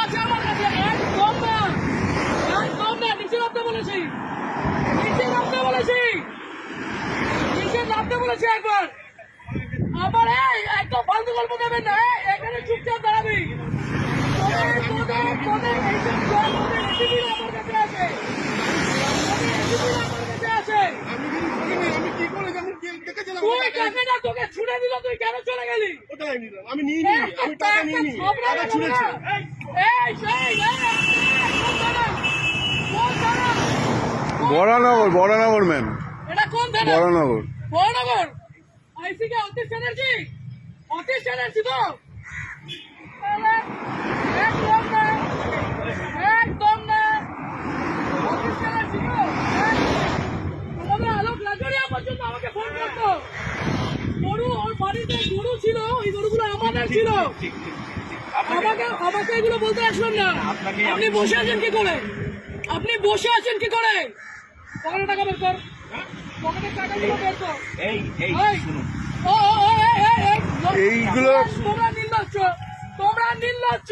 আছে আমার কাছে, একদম না, একদম না। নিচে নামতে বলেছি, নিচে নামতে বলেছি, নিচে নামতে বলেছি একবার। আমার একদম ফালতু গল্প দেবেন না, এখানে চুপচাপ দাঁড়াবি। তোদের এইসব জল, তোদের রেসিপি আমার কাছে আছে, তোকে ছুড়ে দিল, তুই কেন চলে গেলি? আমি নিইনি, আমি টাকা নিইনি, টাকা ছুঁড়েছে। বরানগর, বরানগর ম্যাম, এটা কোন থানা? বরানগর। বরানগর আইসি কে অতীশ চ্যাটার্জি? অতীশ চ্যাটার্জি তো? একদম না, একদম না, অতীশ চ্যাটার্জি তো? তোমাদের আলোক লাজরিয়া পর্যন্ত আমাকে ফোন করতো। গরু, ওর বাড়িতে গরু ছিল, ওই গরুগুলো আমাদের ছিল। আমাকে এগুলো বলতে আসবেন না। আপনি বসে আছেন কি করে? আপনি বসে আছেন কি করে? পকেটে টাকা বের কর, পকেটের টাকাগুলো বের কর। এইগুলো তোমরা নির্লজ্জ, তোমরা নির্লজ্জ।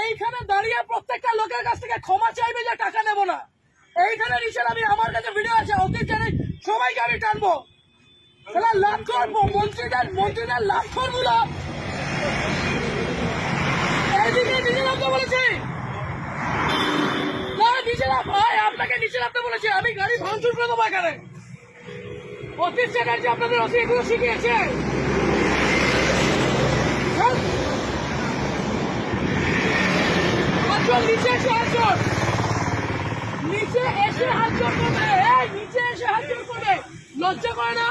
এইখানে দাঁড়িয়ে প্রত্যেকটা লোকের কাছ থেকে ক্ষমা চাইবে যে টাকা নেবো না। এইখানে নিচে আমি, আমার কাছে ভিডিও আছে, অতীত জানি, সবাইকে আমি টানবো। লাভ করবো মন্ত্রীদের লাভ করবো না। এইদিকে নিচে নামতে বলেছি না, নিচে নাম ভাই, আপনাকে নিচে নামতে বলেছি। আমি গাড়ি ভাঙচুর করে দেবো এখানে। অতীশ চ্যাটার্জি আপনাদের অতি এগুলো শিখিয়েছে। নিচে এসে হাত জোর, নিচে এসে হাত জোর করবে, নিচে এসে হাত জোর করবে, লজ্জা করে না?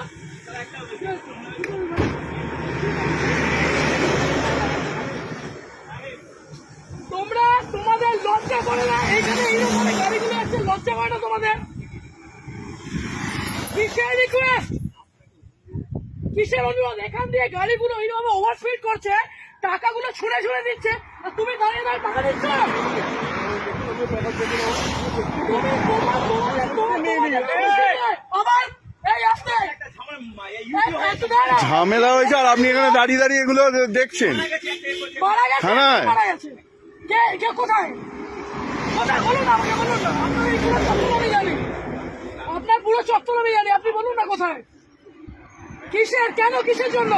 তোমরা, তোমাদের লজ্জা করে না? এইখানে এইরকম গাড়িগুলো আছে, লজ্জা করে না তোমাদের? কিসের রিকোয়েস্ট, কিসের অনুরোধ? এখান দিয়ে গাড়িগুলো এইভাবে ওভারস্পিড করছে, টাকাগুলো ছুঁড়ে ছুঁড়ে দিচ্ছে, আর তুমি দাঁড়িয়ে দাঁড়িয়ে টাকা দিচ্ছ। ঝামেলা হয়েছে আর আপনি এখানে দাঁড়িয়ে দাঁড়িয়ে এগুলো দেখছেন। থানায় কোথায়? কোথায় বলুন, আমাকে বলুন না। আপনার এই পুরো চত্বর আমি জানি, আপনার পুরো চত্বর আমি জানি, আপনি বলুন না কোথায়, কিসের, কেন, কিসের জন্য?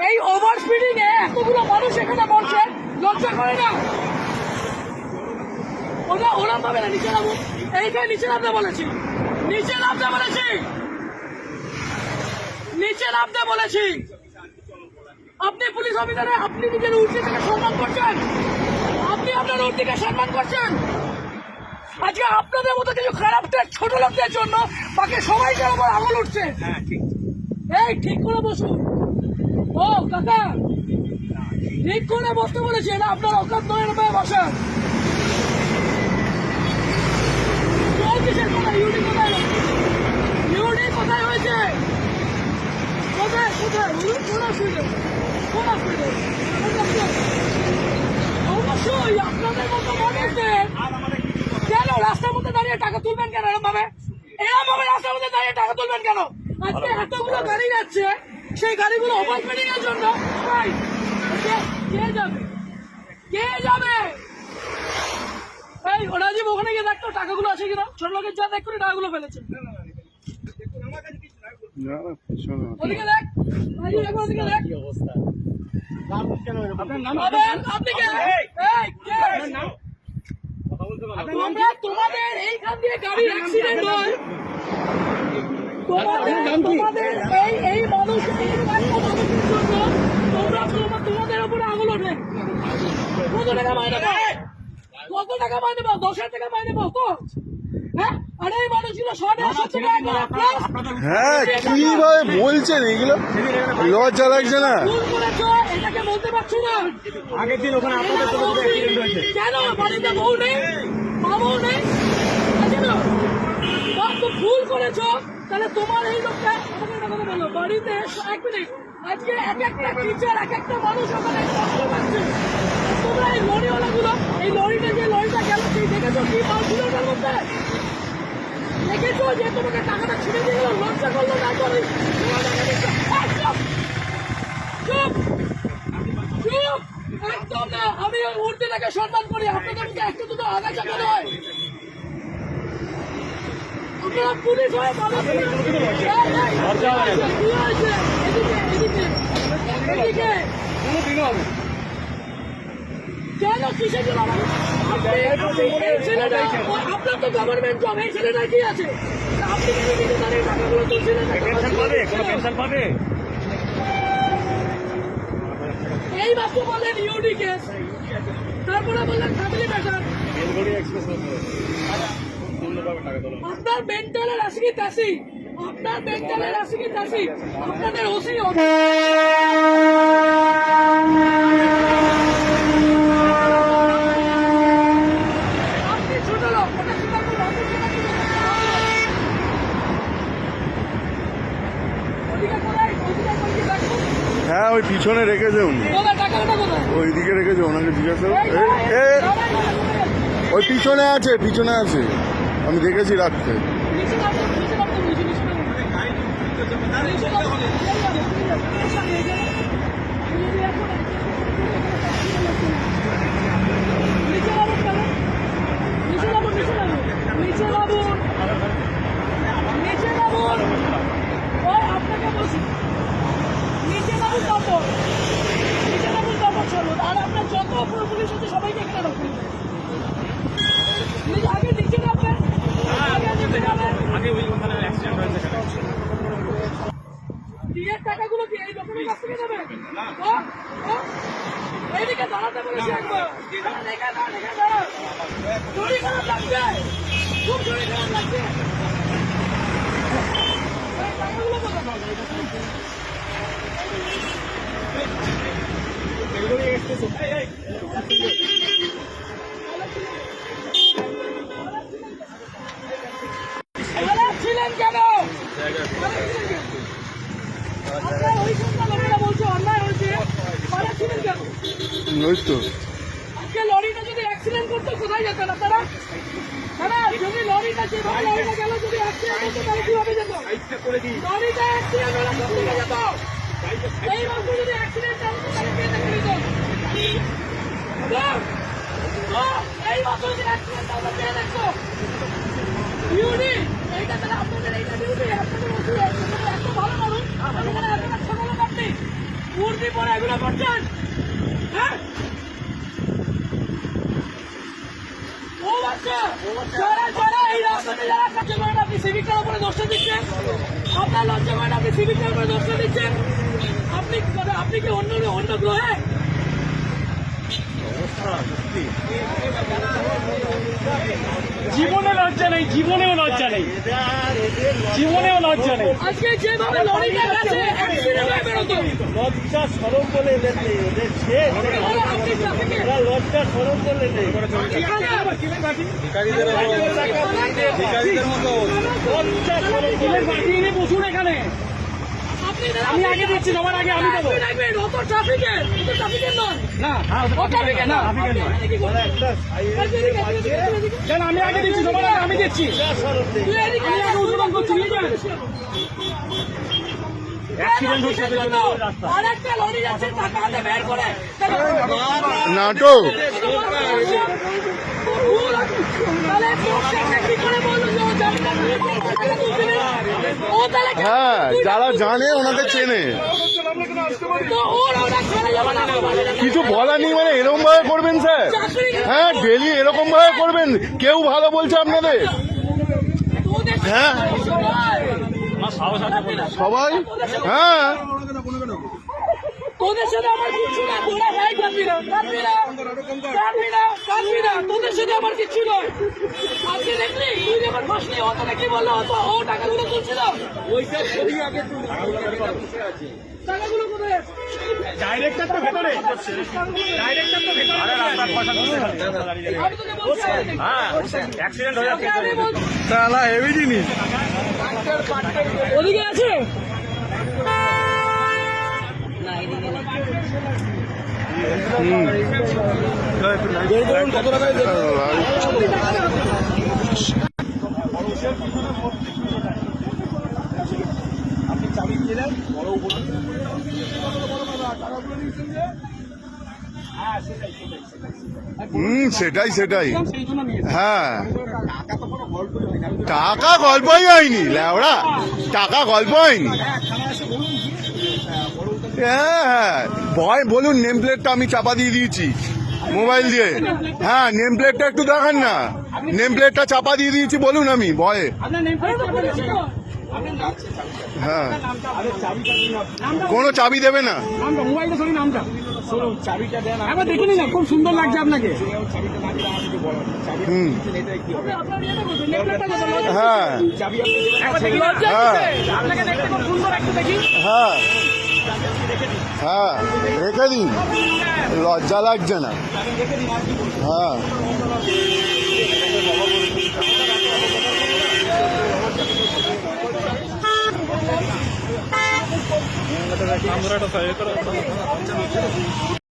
এই ওভার স্পিডিং এ এতগুলো মানুষ এখানে বলছে, লজ্জা করে না? ওরা পাবে না। নিচে নামো, এইখানে নিচে নামতে বলেছি, নিচে নামতে বলেছি, নিচে নামতে বলেছি। আপনি পুলিশ অফিসারে, আপনি নিজের উর্দিকে সম্মান করছেন, আপনি আপনার উর্দিকে সম্মান করছেন। আজকে আপনাদের মতো কিছু খারাপ ছোট লোকদের জন্য বাকি সবাইকে আমার আঙুল উঠছে। এই ঠিক করে বসুন। ও কাকা, ঠিক করে বসতে বলেছি, এটা আপনার অকাত নয়, বসেন। ইউডি কোথায়, ইউডি কোথায় হয়েছে? কোথায় কোথায় বলুন? কোন অসুবিধা, কোন অসুবিধা? অবশ্যই আপনাদের মতো মানুষদের কেন রাস্তার মধ্যে দাঁড়িয়ে টাকা তুলবেন কেন? এরকম ভাবে, এরকম ভাবে রাস্তার মধ্যে দাঁড়িয়ে টাকা তুলবেন কেন? আজকে এতগুলো গাড়ি যাচ্ছে, সেই গাড়িগুলো ওভারস্পিডিং এর জন্য কে যাবে, কে যাবে? এই রাজীব, ওখানে গিয়ে দেখতো টাকাগুলো আছে কিনা, ছোট লোকের যা দেখ করে টাকাগুলো ফেলেছে। ওদিকে দেখ রাজীব, একবার ওদিকে দেখ। তোমাদের এইখান দিয়ে গাড়ি অ্যাক্সিডেন্ট হয়, তোমাদের এই মানুষ, তোমাদের উপরে আঙুল ওঠে। কত টাকা মাইনে পাও? কত টাকা মাইনে পাও? 10,000 টাকা মাইনে পাও তো? হ্যাঁ, আরে এই মানুষগুলো 150 টাকা। হ্যাঁ, কিভাবে বলছেন এগুলো? লজ্জা লাগছে না? এটাকে বলতে পারছো না? আগের দিন ওখানে আপনাদের কেন বাড়িতে বউ নেই, মা বউ নেই? ভুল করেছো, তাহলে তোমার এই লোকটা কথা বলো বাড়িতে। 1 মিনিট, আজকে এক একটা টিচার, এক একটা মানুষ ওখানে কষ্ট পাচ্ছে। তোমরা এই লরিওয়ালা গুলো, এই লরিটা, যে লরিটা গেল, সেই দেখেছো কি মাল ছিল ওটার মধ্যে? দেখেছো যে তোমাকে টাকাটা ছিঁড়ে দিয়ে গেল, লজ্জা করলো না? চুপ চুপ চুপ আমি উর্দিটাকে সম্মান করি, আপনাদের মধ্যে একটা দুটো আগাছা কেন হয়? আপনারা পুলিশ হয়ে পালান। কি হয়েছে? এদিকে কেন কিসের জন্য এই ছেলেটা, আপনার তো গভর্নমেন্ট জব, এই ছেলেটা কি আছে? আপনি কেন নিজে দাঁড়িয়ে টাকাগুলো তুলছিলেন? এই মাত্র বললেন ইউডি কেস, তারপরে বললেন ফ্যামিলি ম্যাটার। আপনার মেন্টালের আসি তাসি, আপনার মেন্টালের আসি তাসি, আপনাদের ওসি আপনি ছোট লোক, ওটা ছোট লোক, আপনি ছোট লোক। ওদিকে কোথায়? ওদিকে কোথায় দেখুন? হ্যাঁ ওই পিছনে রেখেছে উনি, কোথায় টাকাটা কোথায়? ওইদিকে রেখেছে, ওনাকে জিজ্ঞাসা ওই পিছনে আছে, পিছনে আছে, আমি দেখেছি রাখতে। আর আপনার যত পুলিশ আছে সবাইকে এখানে রাখুন। আগে নিচে নামবেন, আগে নিচে নামবেন। বিয়ের টাকাগুলো কি এই লোকের কাছ থেকে নেবে? এইদিকে দাঁড়াতে বলেছি একবার। চুরি খারাপ লাগছে, খুব চুরি খারাপ লাগছে। এই টাকাগুলো কোথায়? ছিলেন কেন? আপনার ওই সন্ধ্যা লোকেরা বলছে অন্যায় হয়েছে, ছিলেন কেন? ওই তো আজকে লরিটা যদি অ্যাক্সিডেন্ট করতো কোথায় যেতেন আপনারা? যদি লরিটা যেভাবে লরিটা গেল, যদি অ্যাক্সিডেন্ট করতো তাহলে কিভাবে যেত? লরিটা অ্যাক্সিডেন্ট হলে কোথায় যেত? এই মাত্র যদি অ্যাক্সিডেন্ট হতো তাহলে কে দেখে নিত? এই মাত্র যদি অ্যাক্সিডেন্ট হতো কে দেখতো? ইউনি এইটা তাহলে আপনাদের এইটা ডিউটি, আপনাদের ওসি এত ভালো মানুষ, এখানে এতটা ছোট লোক আপনি উর্দি পরে এগুলো করছেন? হ্যাঁ ও বাচ্চা, যারা যারা এই রাস্তাতে যারা কাছে করেন, আপনি সিভিকটার উপরে দোষটা দিচ্ছেন। আপনার লজ্জা করেন, আপনি সিভিকটার উপরে দোষটা দিচ্ছেন। আপনি কি অন্য গ্রহে? জীবনে লজ্জা নেই, জীবনেও লজ্জা নেই, জীবনেও লজ্জা নেই। আজকে যেভাবে লরিটা গেছে অ্যাক্সিডেন্ট হয়ে বেরোতো, লজ্জা সরম বলে এদের নেই, ওদের শেষ। ওরা লজ্জা সরম বলে নেই। লজ্জা সরম বলে বাকি নিয়ে বসুন এখানে। আমি আগে দিচ্ছি, তোমার আগে আমি দেবো। অত ট্রাফিকের নয় না, আমি আগে দিচ্ছি, তোমার আগে আমি দিচ্ছি। আরেকটা লরি যাচ্ছে টাকা হাতে বের করে নাটক। হ্যাঁ যারা জানে ওনাকে চেনে, কিছু বলার নেই। মানে এরকম ভাবে করবেন স্যার? হ্যাঁ ডেলি এরকম ভাবে করবেন? কেউ ভালো বলছে আপনাদের? হ্যাঁ সবাই, হ্যাঁ তোদের সাথে আমার কিছু না, তোরা ভাই কাঁদবি না, তোদের সাথে আমার কিছু নয়। আজকে দেখলি তুই যখন বসলি, ও তোকে কি বললো? ও টাকাগুলো তুলছিল, টাকাগুলো কোথায়? ডাইরেক্টর তো ভেতরে, ডাইরেক্টর তো ভেতরে। আমি তোকে বলছি, অ্যাক্সিডেন্ট হয়ে যাচ্ছে। তাহলে হেভি জিনিস ওদিকে আছে। কত টাকায় আপনি চাবি দিলেন, বড় সেটাই সেটাই সেই জন্য নিয়েছি। হ্যাঁ টাকা গল্পই হয়নি ল্যাওড়া, টাকা গল্প হয়নি। হ্যাঁ হ্যাঁ ভয় বলুন, নেম প্লেটটা আমি চাপা দিয়ে দিয়েছি মোবাইল দিয়ে। হ্যাঁ নেম প্লেটটা একটু দেখান না, নেম প্লেটটা চাপা দিয়ে দিয়েছি বলুন আমি ভয়ে। আপনার নেম প্লেটটা বলেছি তো? হ্যাঁ নামটা নামটা কোনো চাবি দেবে না। নামটা মোবাইলটা সরি নামটা একবার দেখে নিন না, খুব সুন্দর লাগছে আপনাকে। হুম আপনার ইয়েটা বলুন, নেকলেসটা বলুন। হ্যাঁ একবার দেখি না? লজ্জা হ্যাঁ। কিসের? আপনাকে দেখতে খুব সুন্দর একটু দেখি। হ্যাঁ হ্যাঁ রেখে দিন, লজ্জা লাগছে না। হ্যাঁ আমরা